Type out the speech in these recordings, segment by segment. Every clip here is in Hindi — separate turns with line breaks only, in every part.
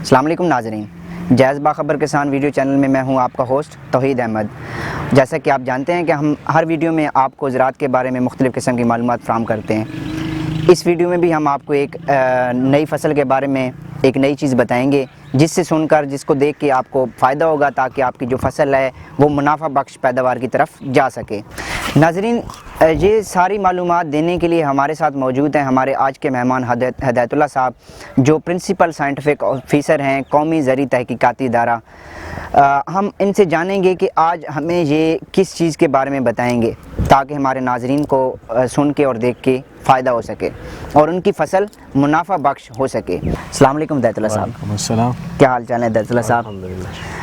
अस्सलाम वालेकुम नाज़रीन, जायज़ बाखबर किसान वीडियो चैनल में मैं हूं आपका होस्ट तौहीद अहमद। जैसा कि आप जानते हैं कि हम हर वीडियो में आपको ज़राअत के बारे में मुख्तलिफ़ किस्म की मालूमात फ़राहम करते हैं। इस वीडियो में भी हम आपको एक नई फसल के बारे में एक नई चीज़ बताएंगे, जिससे सुनकर जिसको देख के आपको फ़ायदा होगा, ताकि आपकी जो फसल है वो मुनाफा बख्श पैदावार की तरफ जा सके। नाज़रीन, ये सारी मालूमात देने के लिए हमारे साथ मौजूद हैं हमारे आज के मेहमान हिदायतुल्लाह साहब, जो प्रिंसिपल साइंटिफिक ऑफिसर हैं कौमी ज़री तहकीकाती इदारा। हम इनसे जानेंगे कि आज हमें ये किस चीज़ के बारे में बताएंगे, ताकि हमारे नाज़रीन को सुन के और देख के फ़ायदा हो सके और उनकी फसल मुनाफा बख्श हो सके। अस्सलाम वालेकुम हिदायतुल्लाह साहब।
अस्सलाम।
क्या हाल चाल है हिदायतुल्लाह साहब?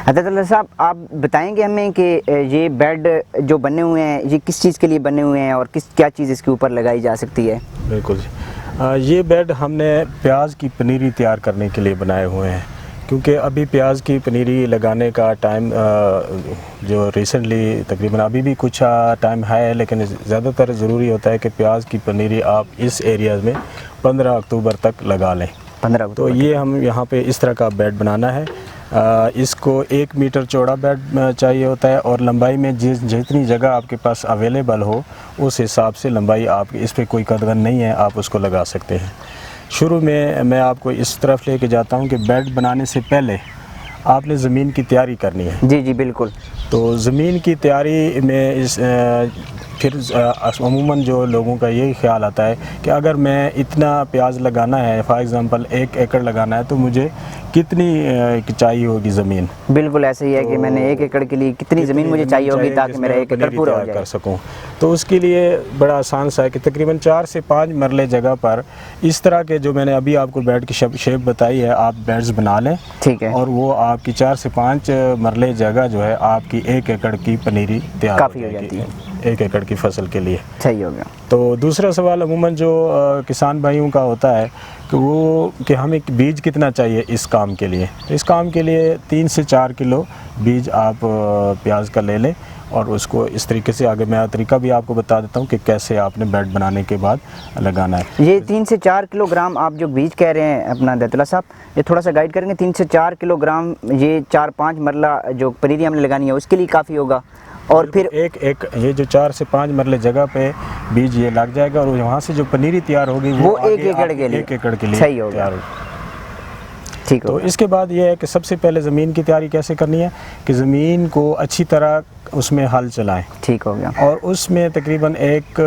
हिदायतुल्लाह साहब, आप बताएंगे हमें कि ये बेड जो बने हुए हैं ये किस चीज़ के लिए बने हुए हैं और क्या चीज़ इसके ऊपर लगाई जा सकती है?
बिल्कुल जी, ये बेड हमने प्याज की पनीरी तैयार करने के लिए बनाए हुए हैं, क्योंकि अभी प्याज की पनीरी लगाने का टाइम जो रिसेंटली तकरीबन अभी भी कुछ टाइम है, लेकिन ज़्यादातर ज़रूरी होता है कि प्याज की पनीरी आप इस एरिया में 15 अक्टूबर तक लगा लें।
15 अक्टूबर।
तो ये हम यहाँ पे इस तरह का बेड बनाना है। इसको 1 मीटर चौड़ा बेड चाहिए होता है और लंबाई में जितनी जगह आपके पास अवेलेबल हो उस हिसाब से लंबाई आप, इस पर कोई कदगन नहीं है, आप उसको लगा सकते हैं। शुरू में मैं आपको इस तरफ लेके जाता हूँ कि बेड बनाने से पहले आपने ज़मीन की तैयारी करनी है।
जी जी बिल्कुल। तो
ज़मीन की तैयारी में फिर अमूमन जो लोगों का यही ख्याल आता है कि अगर मैं इतना प्याज लगाना है, फॉर एग्ज़ाम्पल 1 एकड़ लगाना है, तो मुझे कितनी चाहिए होगी ज़मीन।
बिल्कुल ऐसे ही है कि मैंने 1 एकड़ के लिए कितनी ज़मीन मुझे चाहिए होगी ताकि मेरा 1 एकड़ पूरा हो जाए
कर सकूं। तो उसके लिए बड़ा आसान सा है कि तकरीबन 4 से 5 मरले जगह पर इस तरह के जो मैंने अभी आपको बेड की शेप बताई है, आप बेड्स बना लें।
ठीक है।
और वो आपकी 4 से 5 मरले जगह जो है आपकी 1 एकड़ की पनीरी तैयार
काफ़ी हो जाती है
1 एकड़ की फसल के लिए।
सही हो गया।
तो दूसरा सवाल अमूमन जो किसान भाइयों का होता है कि हमें बीज कितना चाहिए इस काम के लिए। तो इस काम के लिए 3 से 4 किलो बीज आप प्याज का ले लें और उसको इस तरीके से, आगे मैं तरीका भी आपको बता देता हूँ कि कैसे आपने बेड बनाने के बाद लगाना है।
ये 3 से 4 किलोग्राम आप जो बीज कह रहे हैं अपना हिदायतुल्लाह साहब, ये थोड़ा सा गाइड करेंगे। 3 से 4 किलोग्राम ये 4-5 मरला जो पनीरी हमने लगानी है उसके लिए काफ़ी होगा। और फिर एक
ये जो 4 से 5 मरले जगह पे बीज ये लग जाएगा और वहाँ से जो पनीरी तैयार होगी वो
1 एकड़ के लिए
1 एकड़ के लिए
सही होगा। ठीक।
तो इसके बाद ये है कि सबसे पहले ज़मीन की तैयारी कैसे करनी है कि ज़मीन को अच्छी तरह उसमें हल चलाएं।
ठीक हो गया।
और उसमें तकरीबन 1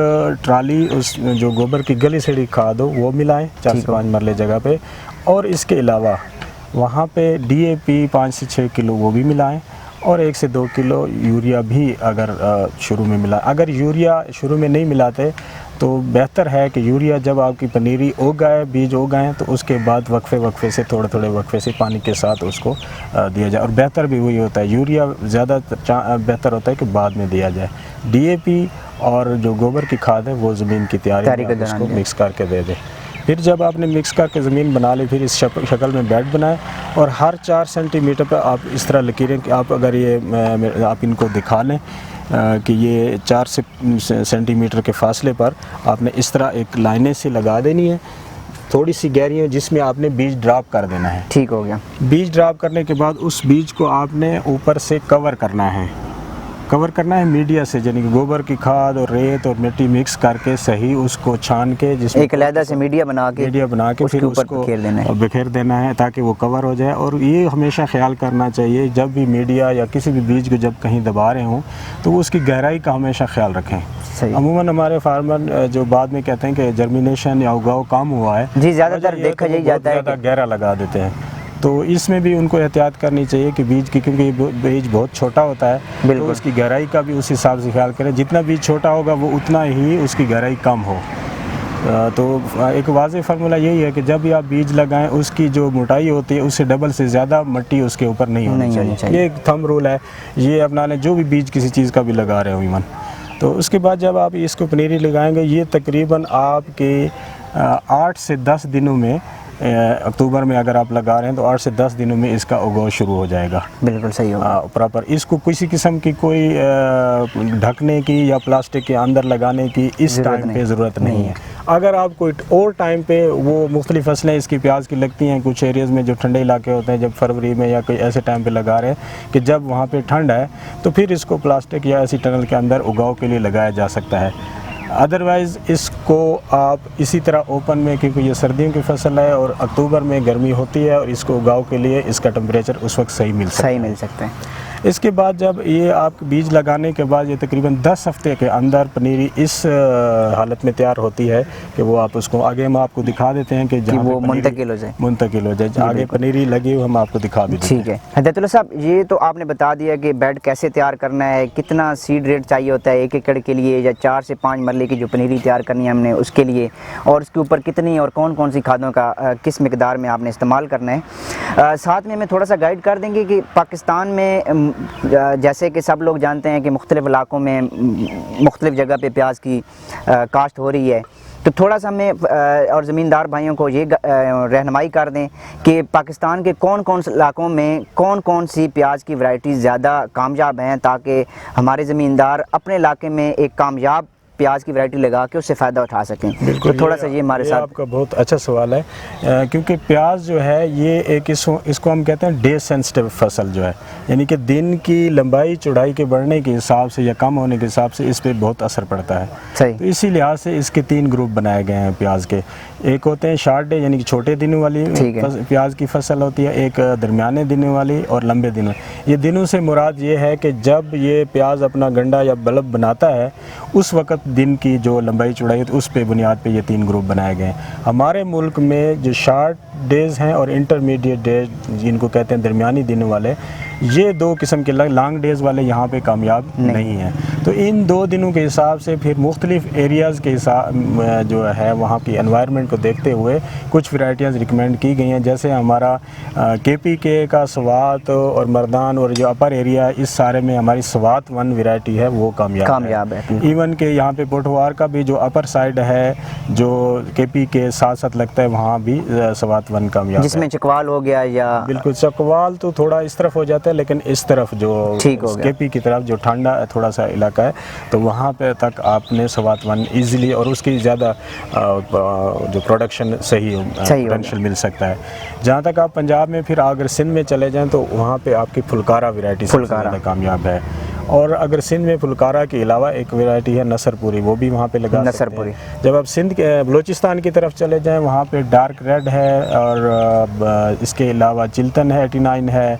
ट्राली उस जो गोबर की गली सड़ी खाद हो वो मिलाएं 4 से 5 मरले जगह पे। और इसके अलावा वहाँ पे DAP 5 से 6 किलो वो भी मिलाएं और 1 से 2 किलो यूरिया भी अगर शुरू में मिला। अगर यूरिया शुरू में नहीं मिलाते तो बेहतर है कि यूरिया जब आपकी पनीरी उग आए, बीज उग आए, तो उसके बाद वक्फे से थोड़े वक्फे से पानी के साथ उसको दिया जाए। और बेहतर भी वही होता है, यूरिया ज़्यादा बेहतर होता है कि बाद में दिया जाए। DAP और जो गोबर की खाद है वो ज़मीन की तैयारी में उसको मिक्स करके दे दें। फिर जब आपने मिक्स करके ज़मीन बना ली, फिर इस शक्ल में बेड बनाएं और हर 4 सेंटीमीटर पर आप इस तरह लकीरें कि आप अगर ये आप इनको दिखा लें कि ये 4 सेंटीमीटर के फासले पर आपने इस तरह एक लाइनें से लगा देनी है, थोड़ी सी गहरी है, जिसमें आपने बीज ड्रॉप कर देना है।
ठीक हो गया।
बीज ड्रॉप करने के बाद उस बीज को आपने ऊपर से कवर करना है मीडिया से, यानी कि गोबर की खाद और रेत और मिट्टी मिक्स करके सही उसको छान के, जिसमें
एक अलग से मीडिया बना के
फिर उसको बिखेर देना है ताकि वो कवर हो जाए। और ये हमेशा ख्याल करना चाहिए जब भी मीडिया या किसी भी बीज को जब कहीं दबा रहे हों तो उसकी गहराई का हमेशा ख्याल रखें। अमूमन हमारे फार्मर जो बाद में कहते हैं कि जर्मिनेशन या उगाव कम हुआ है,
जी ज़्यादातर देखा यही जाता है,
ज़्यादा गहरा लगा देते हैं। तो इसमें भी उनको एहतियात करनी चाहिए कि बीज की, क्योंकि बीज बहुत छोटा होता है, तो उसकी गहराई का भी उस हिसाब से ख्याल करें। जितना बीज छोटा होगा वो उतना ही उसकी गहराई कम हो। तो एक वाज़ेह फार्मूला यही है कि जब भी आप बीज लगाएं उसकी जो मोटाई होती है उससे डबल से ज़्यादा मिट्टी उसके ऊपर नहीं होनी चाहिए। ये एक थंब रूल है, ये अपना लें जो भी बीज किसी चीज़ का भी लगा रहे हो ईमान। तो उसके बाद जब आप इसको पनीरी लगाएंगे, ये तकरीबन आपके 8 से 10 दिनों में अक्टूबर में अगर आप लगा रहे हैं तो 8 से 10 दिनों में इसका उगाव शुरू हो जाएगा।
बिल्कुल सही होगा।
प्रॉपर इसको किसी किस्म की कोई ढकने की या प्लास्टिक के अंदर लगाने की इस टाइम पे ज़रूरत नहीं है। अगर आप कोई और टाइम पे, वो मुख्तलिफ फसलें इसकी प्याज की लगती हैं कुछ एरियाज़ में जो ठंडे इलाके होते हैं, जब फरवरी में या कोई ऐसे टाइम पे लगा रहे हैं कि जब वहाँ पे ठंड है, तो फिर इसको प्लास्टिक या ऐसी टनल के अंदर उगाव के लिए लगाया जा सकता है। अदरवाइज़ इसको आप इसी तरह ओपन में, क्योंकि ये सर्दियों की फसल है और अक्टूबर में गर्मी होती है और इसको उगाव के लिए इसका टेम्परेचर उस वक्त सही मिल सकता है। इसके बाद जब ये आप बीज लगाने के बाद ये तकरीबन 10 हफ्ते के अंदर पनीरी इस हालत में तैयार होती है कि वो आप उसको आगे हम आपको दिखा देते हैं कि जहाँ
वो मुंतकिल हो जाए
आगे पनीरी लगी हुई हम आपको दिखा भी देते हैं।
ठीक है हिदायतुल्लाह साहब, ये तो आपने बता दिया कि बेड कैसे तैयार करना है, कितना सीड रेट चाहिए होता है 1 एकड़ के लिए, या 4 से 5 मरले की जो पनीरी तैयार करनी है हमने उसके लिए, और उसके ऊपर कितनी और कौन कौन सी खादों का किस मिकदार में आपने इस्तेमाल करना है। साथ में हमें थोड़ा सा गाइड कर देंगे कि पाकिस्तान में जैसे कि सब लोग जानते हैं कि मुख्तलिफ़ इलाक़ों में मुख्तलिफ़ जगह पे प्याज की काश्त हो रही है, तो थोड़ा सा हमें और ज़मींदार भाइयों को ये रहनुमाई कर दें कि पाकिस्तान के कौन कौन से इलाक़ों में कौन कौन सी प्याज की वैरायटीज़ ज़्यादा कामयाब हैं, ताकि हमारे ज़मींदार अपने इलाके में एक कामयाब प्याज की वैरायटी लगा के उससे फ़ायदा उठा सकें। तो थोड़ा सा ये हमारे साथ।
आपका बहुत अच्छा सवाल है, क्योंकि प्याज जो है ये एक इसको हम कहते हैं डे सेंसिटिव फसल जो है, यानी कि दिन की लंबाई चौड़ाई के बढ़ने के हिसाब से या कम होने के हिसाब से इस पर बहुत असर पड़ता है।
सही।
तो इसी लिहाज से इसके 3 ग्रुप बनाए गए हैं प्याज के। एक होते हैं शॉर्ट डे यानी कि छोटे दिनों वाली प्याज की फसल होती है, एक दरमियाने दिनों वाली और लंबे दिनों। ये दिनों से मुराद ये है कि जब ये प्याज अपना गंडा या बल्ब बनाता है उस वक़्त दिन की जो लंबाई चौड़ाई है तो उस पे बुनियाद पे ये 3 ग्रुप बनाए गए हैं। हमारे मुल्क में जो शॉर्ट डेज़ हैं और इंटरमीडिएट डेज जिनको कहते हैं दरमियानी दिनों वाले, ये 2 किस्म के लॉन्ग डेज़ वाले यहाँ पे कामयाब नहीं हैं। तो इन 2 दिनों के हिसाब से फिर मुख्तलिफ एरियाज़ के हिसाब जो है वहाँ की एनवायरनमेंट को देखते हुए कुछ वैरायटियाँ रिकमेंड की गई हैं। जैसे हमारा KPK का स्वात और मर्दान और जो अपर एरिया इस सारे में हमारी स्वात 1 वैरायटी है वो कामयाब है। इवन के यहाँ पे पोठवार का भी जो अपर साइड है जो KPK साथ साथ लगता है वहाँ भी स्वात 1 कामयाब है, जिसमें
चकवाल हो गया या
बिल्कुल चकवाल तो थोड़ा इस तरफ हो जाता है, लेकिन इस तरफ जो KP की तरफ जो ठंडा थोड़ा सा इलाका है तो वहाँ पे तक आपने स्वात 1 ईज़िली और उसकी ज़्यादा जो प्रोडक्शन सही पोटेंशियल मिल सकता है। जहाँ तक आप पंजाब में फिर अगर सिंध में चले जाएँ तो वहाँ पे आपकी फुलकारा वैरायटी सबसे ज़्यादा कामयाब है। और अगर सिंध में फुलकारा के अलावा एक वैरायटी है नसरपुरी, वो भी वहाँ पे लगा नसरपुरी। जब आप सिंध के बलूचिस्तान की तरफ चले जाएं वहाँ पे डार्क रेड है और इसके अलावा चिल्तन है, 89 है,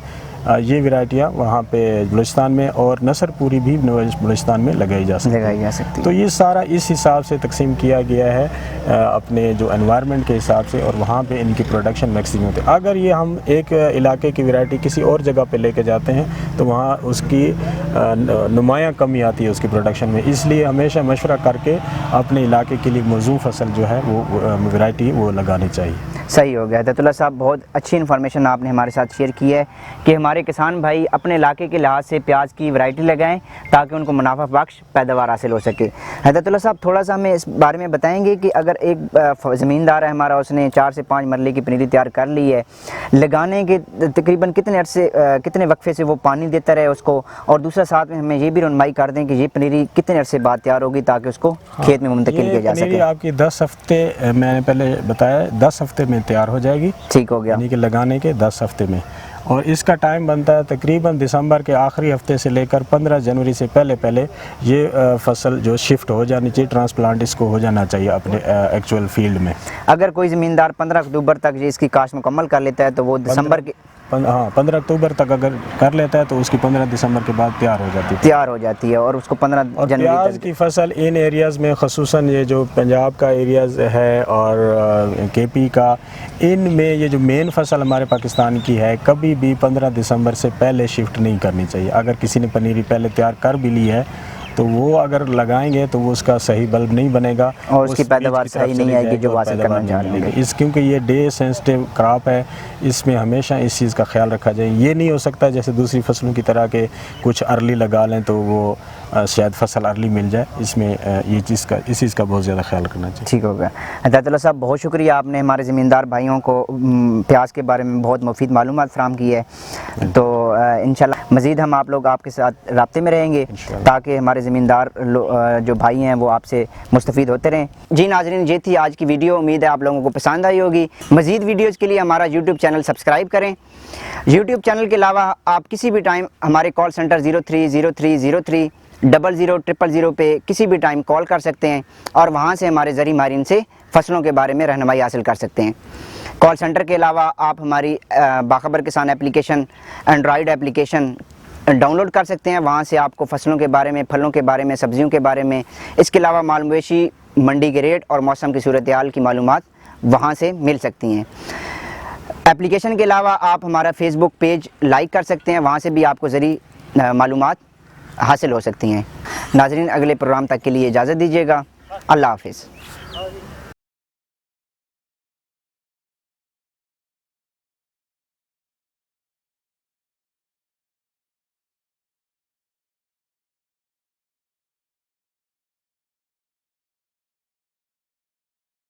ये वैरायटियाँ वहाँ पे बलूचिस्तान में और नसरपुरी भी बलूचिस्तान में लगाई जा सकती है। तो ये सारा इस हिसाब से तकसीम किया गया है अपने जो एनवायरनमेंट के हिसाब से, और वहाँ पे इनकी प्रोडक्शन मैक्सिमम होती है। अगर ये हम एक इलाके की वैरायटी किसी और जगह पे लेके जाते हैं तो वहाँ उसकी नुमायाँ कमी आती है उसकी प्रोडक्शन में, इसलिए हमेशा मशवरा करके अपने इलाके के लिए मौजूद फसल जो है वो वैरायटी वो लगानी चाहिए।
सही हो गया हिदायतुल्लाह साहब, बहुत अच्छी इन्फॉर्मेशन आपने हमारे साथ शेयर की है कि हमारे किसान भाई अपने इलाके के लिहाज से प्याज की वैरायटी लगाएं ताकि उनको मुनाफा बख्श पैदावार हासिल हो सके। हिदायतुल्लाह साहब, थोड़ा सा हमें इस बारे में बताएंगे कि अगर एक ज़मींदार है हमारा, उसने 4 से 5 मरले की पनीरी तैयार कर ली है, लगाने के तकरीबन कितने वक्फे से वो पानी देता रहे उसको, और दूसरा साथ में हमें ये भी रहनुमाई कर दें कि ये पनीरी कितने अरसे बाद तैयार होगी ताकि उसको खेत में मुंतकिल किया जा सके।
आपकी 10 हफ्ते मैंने पहले बताया 10 हफ्ते में तैयार हो जाएगी।
ठीक हो गया,
यानी कि लगाने के 10 हफ्ते में, और इसका टाइम बनता है तकरीबन दिसंबर के आखिरी हफ्ते से लेकर 15 जनवरी से पहले ये फसल जो शिफ्ट हो जानी चाहिए, ट्रांसप्लांट इसको हो जाना चाहिए अपने एक्चुअल फील्ड में।
अगर कोई ज़मींदार 15 अक्टूबर तक इसकी काश्त मुकम्मल कर लेता है तो वो दिसंबर के
15 अक्टूबर तक अगर कर लेता है तो उसकी 15 दिसंबर के बाद तैयार हो जाती है और उसको 15 जनवरी प्याज की फसल इन एरियाज़ में ख़ुसूसन ये जो पंजाब का एरियाज़ है और KP का, इनमें ये जो मेन फसल हमारे पाकिस्तान की है कभी भी 15 दिसंबर से पहले शिफ्ट नहीं करनी चाहिए। अगर किसी ने पनीरी पहले तैयार कर भी ली है तो वो अगर लगाएंगे तो वो उसका सही बल्ब नहीं बनेगा
और उसकी पैदावार सही नहीं आएगी जो हासिल करना चाह रहे हैं।
क्योंकि ये डे सेंसिटिव क्रॉप है, इसमें हमेशा इस चीज़ का ख्याल रखा जाए। ये नहीं हो सकता जैसे दूसरी फसलों की तरह के कुछ अर्ली लगा लें तो वो शायद फसल अर्ली मिल जाए। इसमें इस चीज़ का बहुत ज़्यादा ख्याल करना चाहिए।
ठीक हो गया। अतातुल्लाह साहब, बहुत शुक्रिया, आपने हमारे ज़मींदार भाइयों को प्याज के बारे में बहुत मुफीद मालूमात फ़राहम की है। तो इंशाल्लाह मज़ीद हम आप लोग आपके साथ राब्ते में रहेंगे ताकि हमारे ज़मींदार जो भाई हैं वो आपसे मुस्तफ़ीद होते रहें। जी नाज़रीन, ये थी आज की वीडियो। उम्मीद है आप लोगों को पसंद आई होगी। मज़ीद वीडियोज़ के लिए हमारा यूट्यूब चैनल सब्सक्राइब करें। यूट्यूब चैनल के अलावा आप किसी भी टाइम हमारे कॉल सेंटर 0303030000 पे किसी भी टाइम कॉल कर सकते हैं और वहाँ से हमारे ज़रिए माहिरीन से फ़सलों के बारे में रहनुमाई हासिल कर सकते हैं। कॉल सेंटर के अलावा आप हमारी बाखबर किसान एप्लीकेशन, एंड्रॉयड एप्लीकेशन डाउनलोड कर सकते हैं। वहाँ से आपको फसलों के बारे में, फलों के बारे में, सब्जियों के बारे में, इसके अलावा मालूमेशी, मंडी के रेट और मौसम की सूरत हाल की मालूमात वहाँ से मिल सकती हैं। एप्लीकेशन के अलावा आप हमारा फेसबुक पेज लाइक कर सकते हैं, वहाँ से भी आपको ज़रिए मालूमात हासिल हो सकती हैं। नाज़रीन, अगले प्रोग्राम तक के लिए इजाज़त दीजिएगा। अल्लाह हाफ़िज़।